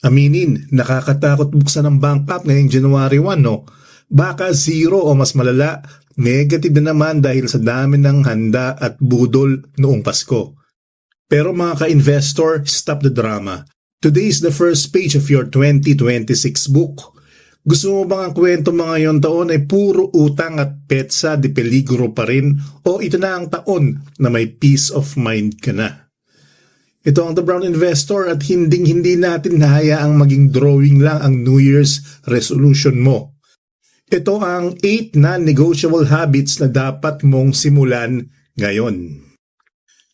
Aminin, nakakatakot buksan ng bank app ngayong January 1, no? Baka zero o mas malala, negative na naman dahil sa dami ng handa at budol noong Pasko. Pero mga ka-investor, stop the drama. Today is the first page of your 2026 book. Gusto mo bang ang kwento mga yon taon ay puro utang at petsa de peligro pa rin o ito na ang taon na may peace of mind ka na? Ito ang The Brown Investor at hindi natin hayaang maging drawing lang ang New Year's resolution mo. Ito ang 8 non-negotiable habits na dapat mong simulan ngayon.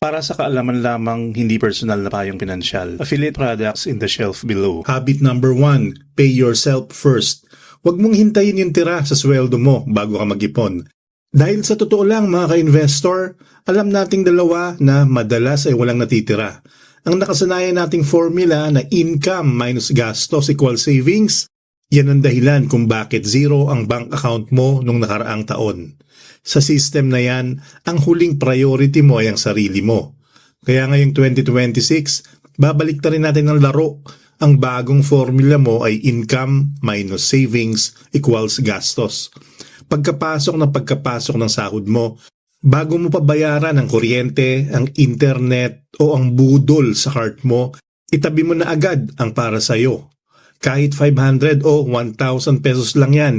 Para sa kaalaman lamang, hindi personal na payong pinansyal. Affiliate products in the shelf below. Habit number 1, pay yourself first. Huwag mong hintayin yung tira sa sweldo mo bago ka mag-ipon. Dahil sa totoo lang mga ka-investor, alam nating dalawa na madalas ay walang natitira. Ang nakasanayan nating formula na income minus gastos equals savings, yan ang dahilan kung bakit zero ang bank account mo nung nakaraang taon. Sa system na yan, ang huling priority mo ay ang sarili mo. Kaya ngayong 2026, babalik rin natin ang laro. Ang bagong formula mo ay income minus savings equals gastos. Pagkapasok ng sahod mo, bago mo pa bayaran ang kuryente, ang internet o ang budol sa cart mo, itabi mo na agad ang para sa'yo. Kahit 500 o 1,000 pesos lang yan,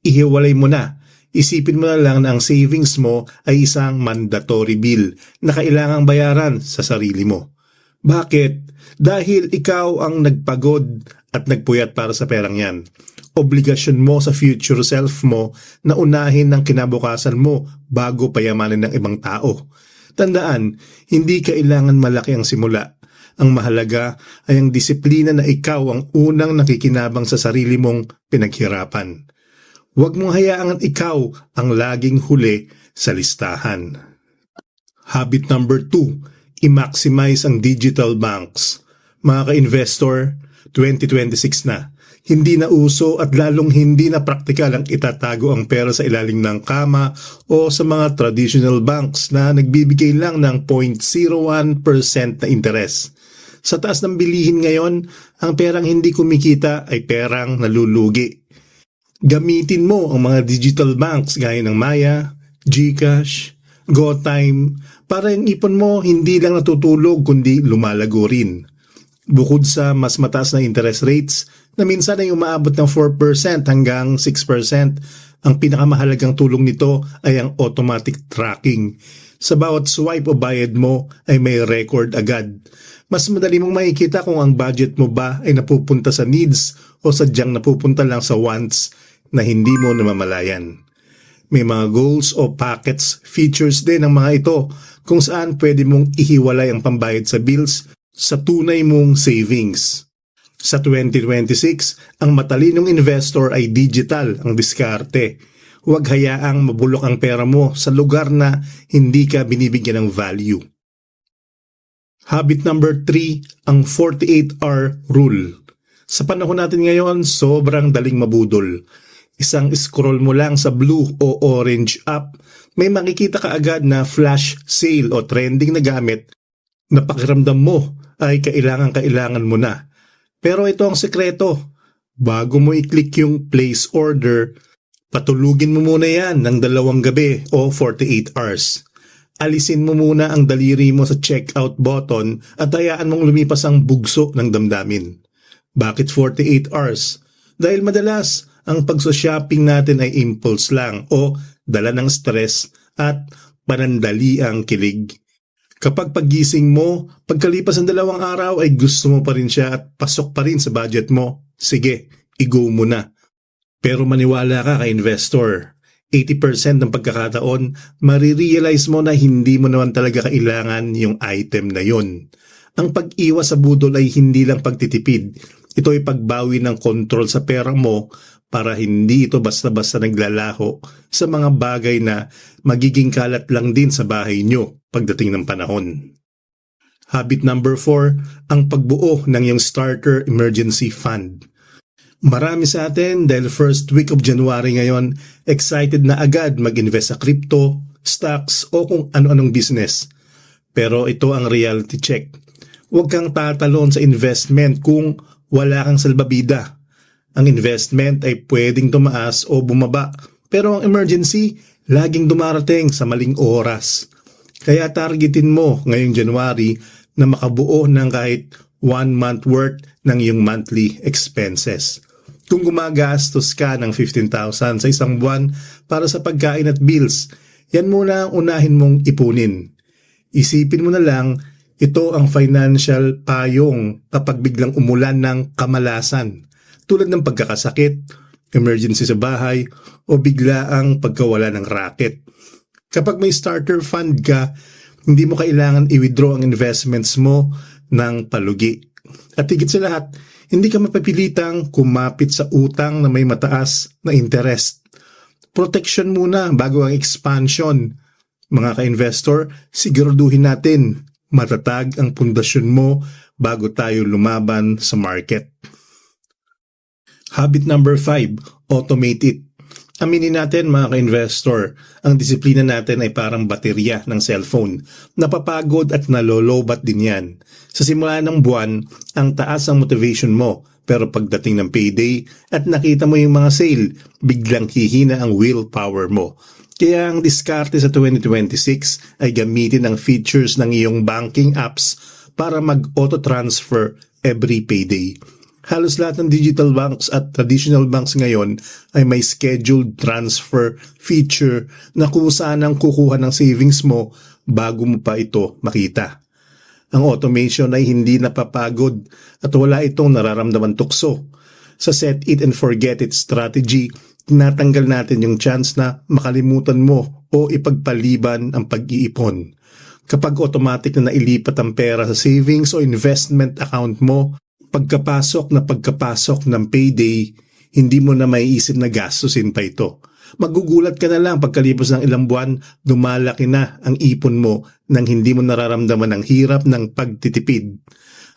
ihiwalay mo na. Isipin mo na lang na ang savings mo ay isang mandatory bill na kailangang bayaran sa sarili mo. Bakit? Dahil ikaw ang nagpagod at nagpuyat para sa perang yan. Obligasyon mo sa future self mo na unahin ng kinabukasan mo bago payamanin ng ibang tao. Tandaan, hindi kailangan malaki ang simula. Ang mahalaga ay ang disiplina na ikaw ang unang nakikinabang sa sarili mong pinaghirapan. Huwag mong hayaang ikaw ang laging huli sa listahan. Habit number 2, i-maximize ang digital banks. Mga ka-investor, 2026 na. Hindi na uso at lalong hindi na praktikal ang itatago ang pera sa ilalim ng kama o sa mga traditional banks na nagbibigay lang ng 0.01% na interes. Sa taas ng bilihin ngayon, ang perang hindi kumikita ay perang nalulugi. Gamitin mo ang mga digital banks gaya ng Maya, GCash, GoTime para yung ipon mo hindi lang natutulog kundi lumalago rin. Bukod sa mas mataas na interest rates na minsan ay umaabot ng 4% hanggang 6%, ang pinakamahalagang tulong nito ay ang automatic tracking. Sa bawat swipe o bayad mo ay may record agad. Mas madali mong makikita kung ang budget mo ba ay napupunta sa needs o sadyang napupunta lang sa wants na hindi mo namamalayan. May mga goals o packets, features din ang mga ito kung saan pwede mong ihiwalay ang pambayad sa bills sa tunay mong savings. Sa 2026, ang matalinong investor ay digital ang diskarte. Huwag hayaang mabulok ang pera mo sa lugar na hindi ka binibigyan ng value. Habit number 3, ang 48-hour rule. Sa panahon natin ngayon, sobrang daling mabudol. Isang scroll mo lang sa blue o orange app, may makikita ka agad na flash sale o trending na gamit na pakiramdam mo ay kailangan mo na. Pero ito ang sekreto. Bago mo i-click yung place order, patulugin mo muna yan ng 2 gabi o 48 hours. Alisin mo muna ang daliri mo sa checkout button at hayaan mong lumipas ang bugso ng damdamin. Bakit 48 hours? Dahil madalas, ang pagso-shopping natin ay impulse lang o dala ng stress at panandali ang kilig. Kapag paggising mo, pagkalipas ng 2 araw ay gusto mo pa rin siya at pasok pa rin sa budget mo, sige, i-go mo na. Pero maniwala ka ka-investor, 80% ng pagkakataon, marirealize mo na hindi mo naman talaga kailangan yung item na yun. Ang pag-iwas sa budol ay hindi lang pagtitipid, ito ay pagbawi ng kontrol sa pera mo para hindi ito basta-basta naglalaho sa mga bagay na magiging kalat lang din sa bahay nyo pagdating ng panahon. Habit number 4, ang pagbuo ng iyong starter emergency fund. Marami sa atin dahil first week of January ngayon, excited na agad mag-invest sa crypto, stocks o kung ano-anong business. Pero ito ang reality check. Huwag kang tatalon sa investment kung wala kang salbabida. Ang investment ay pwedeng tumaas o bumaba, pero ang emergency laging dumarating sa maling oras. Kaya targetin mo ngayong January na makabuo ng kahit 1 month worth ng iyong monthly expenses. Kung gumagastos ka ng 15,000 sa isang buwan para sa pagkain at bills, yan muna ang unahin mong ipunin. Isipin mo na lang, ito ang financial payong kapag biglang umulan ng kamalasan, tulad ng pagkakasakit, emergency sa bahay, o biglaang pagkawala ng racket. Kapag may starter fund ka, hindi mo kailangan i-withdraw ang investments mo ng palugi. At higit sa lahat, hindi ka mapapilitang kumapit sa utang na may mataas na interest. Protection muna bago ang expansion. Mga ka-investor, siguraduhin natin matatag ang pundasyon mo bago tayo lumaban sa market. Habit number 5, automate it. Aminin natin mga ka-investor, ang disiplina natin ay parang baterya ng cellphone. Napapagod at nalolobat din yan. Sa simula ng buwan, ang taas ang motivation mo. Pero pagdating ng payday at nakita mo yung mga sale, biglang hihina ang willpower mo. Kaya ang diskarte sa 2026 ay gamitin ang features ng iyong banking apps para mag-auto-transfer every payday. Halos lahat ng digital banks at traditional banks ngayon ay may scheduled transfer feature na kung saan ang kukuha ng savings mo bago mo pa ito makita. Ang automation ay hindi napapagod at wala itong nararamdaman tukso. Sa set it and forget it strategy, tinatanggal natin yung chance na makalimutan mo o ipagpaliban ang pag-iipon. Kapag automatic na nailipat ang pera sa savings o investment account mo, pagkapasok ng payday, hindi mo na maiisip na gastusin pa ito. Magugulat ka na lang pagkalipas ng ilang buwan, dumalaki na ang ipon mo nang hindi mo nararamdaman ang hirap ng pagtitipid.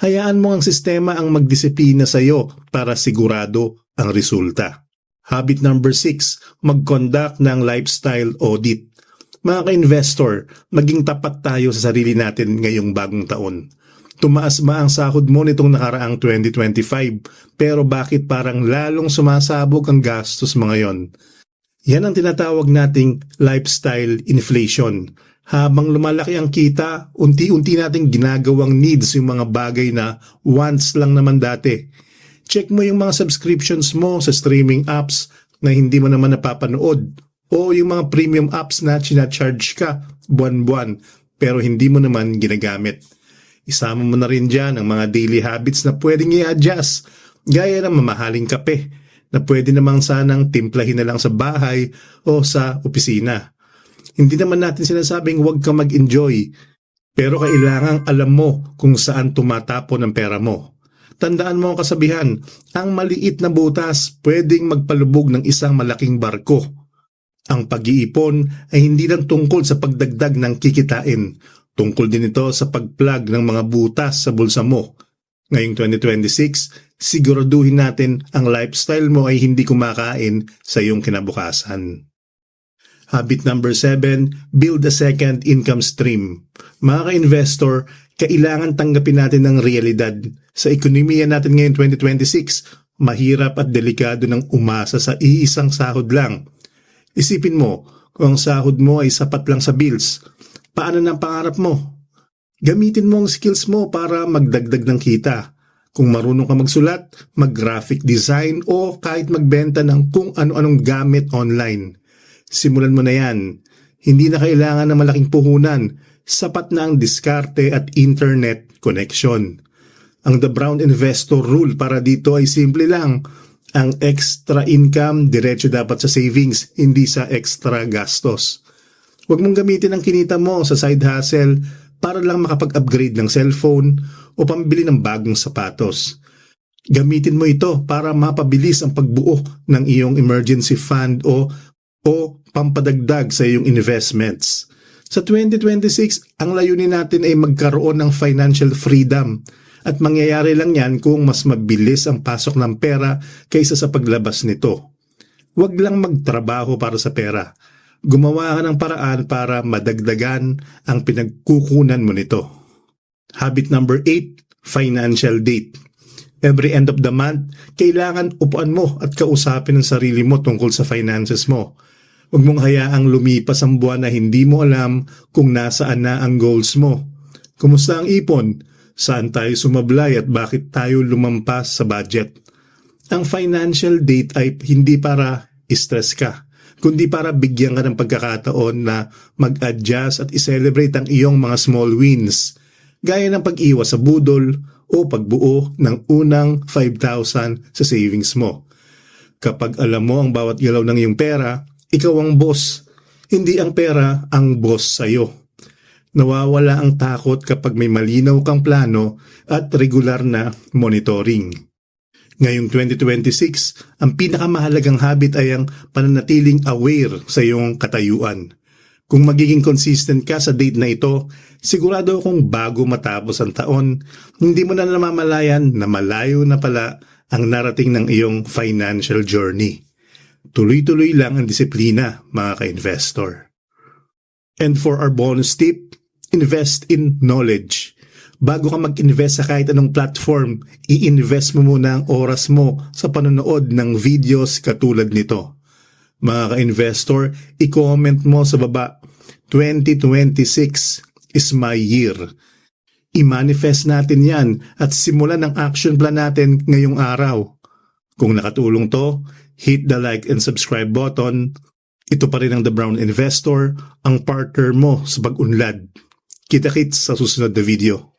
Hayaan mo ang sistema ang magdisiplina sa iyo para sigurado ang resulta. Habit number 6, mag-conduct ng lifestyle audit. Mga ka-investor, maging tapat tayo sa sarili natin ngayong bagong taon. Tumaas ba ang sahod mo nitong nakaraang 2025? Pero bakit parang lalong sumasabog ang gastos mo ngayon? Yan ang tinatawag nating lifestyle inflation. Habang lumalaki ang kita, unti-unti nating ginagawang needs yung mga bagay na wants lang naman dati. Check mo yung mga subscriptions mo sa streaming apps na hindi mo naman napapanood o yung mga premium apps na charge ka buwan-buwan pero hindi mo naman ginagamit. Isama mo na rin dyan ang mga daily habits na pwedeng i-adjust, gaya ng mamahaling kape na pwede namang sanang timplahin na lang sa bahay o sa opisina. Hindi naman natin sinasabing huwag ka mag-enjoy, pero kailangang alam mo kung saan tumatapon ang pera mo. Tandaan mo ang kasabihan, ang maliit na butas pwedeng magpalubog ng isang malaking barko. Ang pag-iipon ay hindi lang tungkol sa pagdagdag ng kikitain, tungkol din ito sa pag-plug ng mga butas sa bulsa mo. Ngayong 2026, siguraduhin natin ang lifestyle mo ay hindi kumakain sa iyong kinabukasan. Habit number 7, build a second income stream. Mga ka-investor, kailangan tanggapin natin ang realidad. Sa ekonomiya natin ngayon 2026, mahirap at delikado ng umasa sa iisang sahod lang. Isipin mo, kung ang sahod mo ay sapat lang sa bills, paano ng pangarap mo? Gamitin mo ang skills mo para magdagdag ng kita. Kung marunong ka magsulat, mag-graphic design o kahit magbenta ng kung ano-anong gamit online. Simulan mo na yan. Hindi na kailangan ng malaking puhunan. Sapat na ang diskarte at internet connection. Ang The Brown Investor Rule para dito ay simple lang. Ang extra income diretso dapat sa savings, hindi sa extra gastos. Huwag mong gamitin ang kinita mo sa side hustle para lang makapag-upgrade ng cellphone o pambili ng bagong sapatos. Gamitin mo ito para mapabilis ang pagbuo ng iyong emergency fund o pampadagdag sa iyong investments. Sa 2026, ang layunin natin ay magkaroon ng financial freedom at mangyayari lang yan kung mas mabilis ang pasok ng pera kaysa sa paglabas nito. Huwag lang magtrabaho para sa pera. Gumawa ka ng paraan para madagdagan ang pinagkukunan mo nito. Habit number 8, financial date. Every end of the month, kailangan upuan mo at kausapin ang sarili mo tungkol sa finances mo. Huwag mong hayaang lumipas ang buwan na hindi mo alam kung nasaan na ang goals mo. Kumusta ang ipon? Saan tayo sumablay at bakit tayo lumampas sa budget? Ang financial date ay hindi para stress ka, kundi para bigyan ka ng pagkakataon na mag-adjust at i-celebrate ang iyong mga small wins, gaya ng pag-iwas sa budol o pagbuo ng unang 5,000 sa savings mo. Kapag alam mo ang bawat galaw ng iyong pera, ikaw ang boss, hindi ang pera ang boss sa'yo. Nawawala ang takot kapag may malinaw kang plano at regular na monitoring. Ngayong 2026, ang pinakamahalagang habit ay ang pananatiling aware sa iyong katayuan. Kung magiging consistent ka sa date na ito, sigurado akong bago matapos ang taon, hindi mo na namamalayan na malayo na pala ang narating ng iyong financial journey. Tuloy-tuloy lang ang disiplina, mga ka-investor. And for our bonus tip, invest in knowledge. Bago ka mag-invest sa kahit anong platform, i-invest mo muna ang oras mo sa panonood ng videos katulad nito. Mga ka-investor, i-comment mo sa baba, 2026 is my year. I-manifest natin yan at simulan ang action plan natin ngayong araw. Kung nakatulong to, hit the like and subscribe button. Ito pa rin ang The Brown Investor, ang partner mo sa pag-unlad. Kita-kits sa susunod na video.